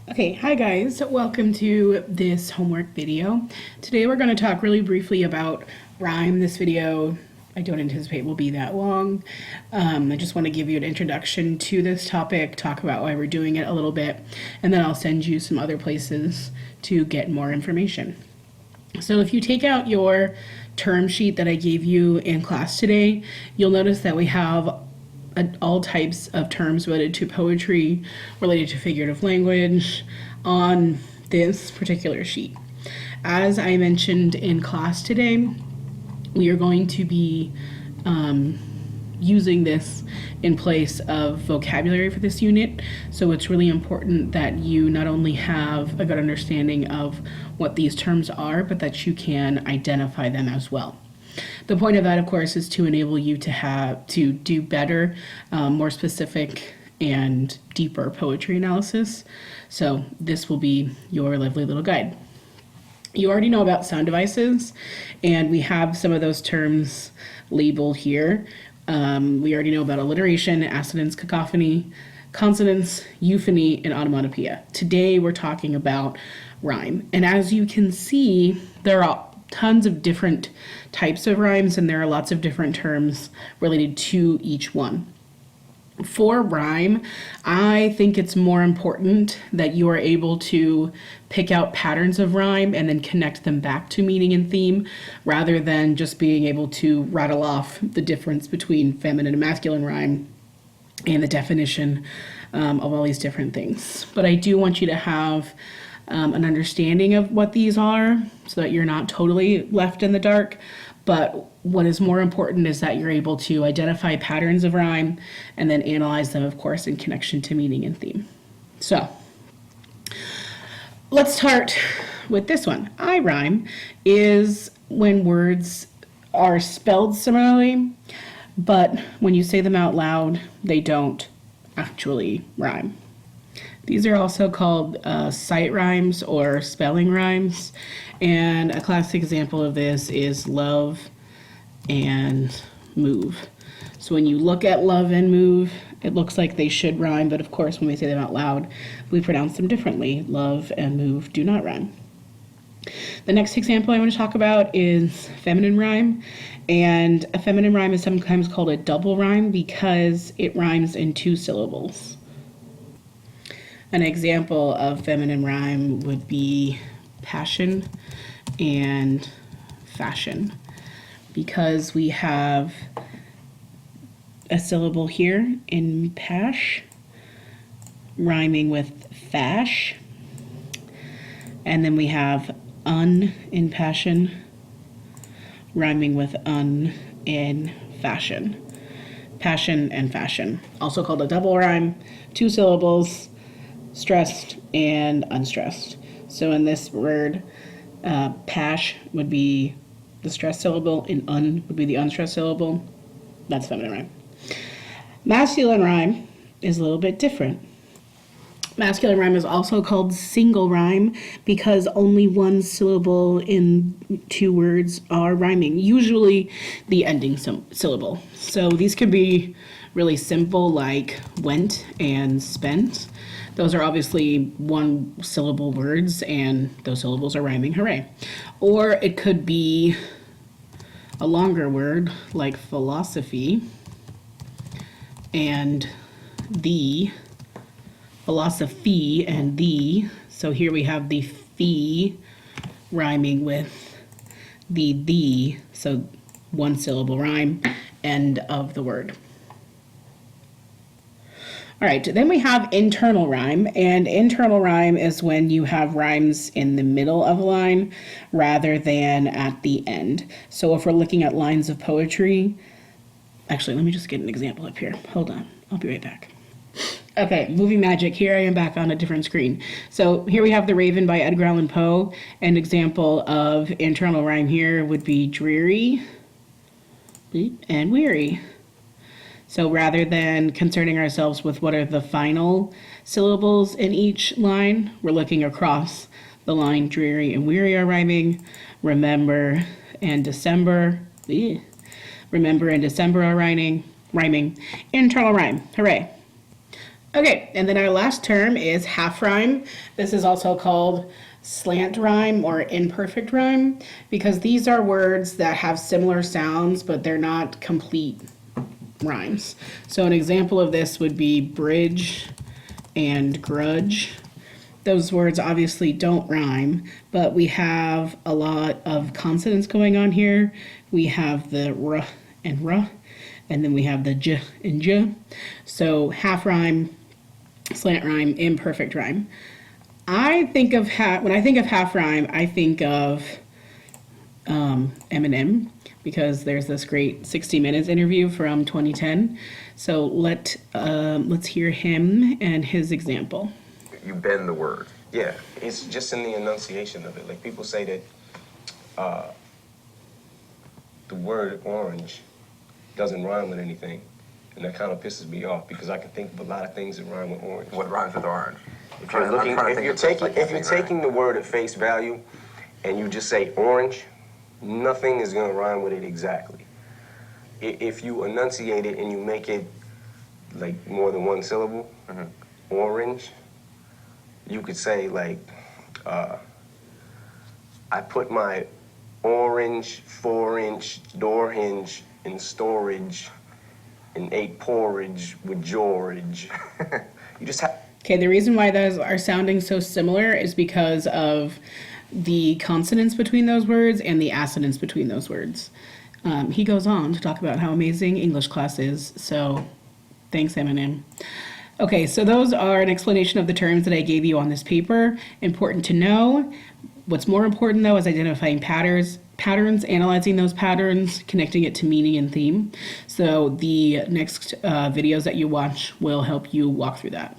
Okay, hi guys, welcome to this homework video. Today we're going to talk really briefly about rhyme. This video I don't anticipate will be that long. I just want to give you an introduction to this topic, talk about why we're doing it a little bit, and then I'll send you some other places to get more information. So if you take out your term sheet that I gave you in class today, you'll notice that we have all types of terms related to poetry, related to figurative language on this particular sheet. As I mentioned in class today, we are going to be using this in place of vocabulary for this unit. So it's really important that you not only have a good understanding of what these terms are, but that you can identify them as well. The point of that, of course, is to enable you to do better, more specific and deeper poetry analysis. So this will be your lovely little guide. You already know about sound devices, and we have some of those terms labeled here. We already know about alliteration, assonance, cacophony, consonance, euphony, and onomatopoeia. Today we're talking about rhyme. And as you can see, there are tons of different types of rhymes, and there are lots of different terms related to each one. For rhyme, I think it's more important that you are able to pick out patterns of rhyme and then connect them back to meaning and theme, rather than just being able to rattle off the difference between feminine and masculine rhyme and the definition of all these different things. But I do want you to have an understanding of what these are so that you're not totally left in the dark. But what is more important is that you're able to identify patterns of rhyme and then analyze them, of course, in connection to meaning and theme. So let's start with this one. I rhyme is when words are spelled similarly, but when you say them out loud, they don't actually rhyme. These are also called sight rhymes or spelling rhymes, and a classic example of this is love and move. So when you look at love and move, it looks like they should rhyme, but of course when we say them out loud, we pronounce them differently. Love and move do not rhyme. The next example I want to talk about is feminine rhyme, and a feminine rhyme is sometimes called a double rhyme because it rhymes in 2 syllables. An example of feminine rhyme would be passion and fashion, because we have a syllable here in pash rhyming with fash, and then we have un in passion rhyming with un in fashion. Passion and fashion, also called a double rhyme, 2 syllables, stressed and unstressed. So in this word, pash would be the stressed syllable and un would be the unstressed syllable. That's feminine rhyme. Masculine rhyme is a little bit different. Masculine rhyme is also called single rhyme because only 1 syllable in 2 words are rhyming, usually the ending syllable. So these could be really simple, like went and spent. Those are obviously 1 syllable words, and those syllables are rhyming, hooray. Or it could be a longer word like philosophy and the, philosophy and the. So here we have the fee rhyming with the, so 1 syllable rhyme, end of the word. All right, then we have internal rhyme, and internal rhyme is when you have rhymes in the middle of a line rather than at the end. So if we're looking at lines of poetry, actually, let me just get an example up here. Hold on, I'll be right back. Okay, movie magic, here I am back on a different screen. So here we have The Raven by Edgar Allan Poe. An example of internal rhyme here would be dreary and weary. So rather than concerning ourselves with what are the final syllables in each line, we're looking across the line. Dreary and weary are rhyming. Remember and December. Remember and December are rhyming. Internal rhyme. Hooray. Okay, and then our last term is half rhyme. This is also called slant rhyme or imperfect rhyme because these are words that have similar sounds but they're not complete rhymes. So an example of this would be bridge and grudge. Those words obviously don't rhyme, but we have a lot of consonants going on here. We have the r and r, and then we have the j and j. So half rhyme, slant rhyme, imperfect rhyme. I think of when I think of half rhyme, I think of Eminem because there's this great 60 Minutes interview from 2010. So let's hear him and his example. You bend the word. Yeah, it's just in the enunciation of it. Like people say that the word orange doesn't rhyme with anything, and that kind of pisses me off because I can think of a lot of things that rhyme with orange. What rhymes with orange? If you're taking the word at face value, and you just say orange, nothing is going to rhyme with it exactly. If you enunciate it and you make it like more than one syllable, orange, you could say like, I put my orange 4-inch door hinge in storage and ate porridge with George. You just have. Okay, the reason why those are sounding so similar is because of the consonants between those words and the assonants between those words. He goes on to talk about how amazing English class is, so thanks, Eminem. Okay, so those are an explanation of the terms that I gave you on this paper. Important to know. What's more important, though, is identifying patterns, analyzing those patterns, connecting it to meaning and theme. So the next videos that you watch will help you walk through that.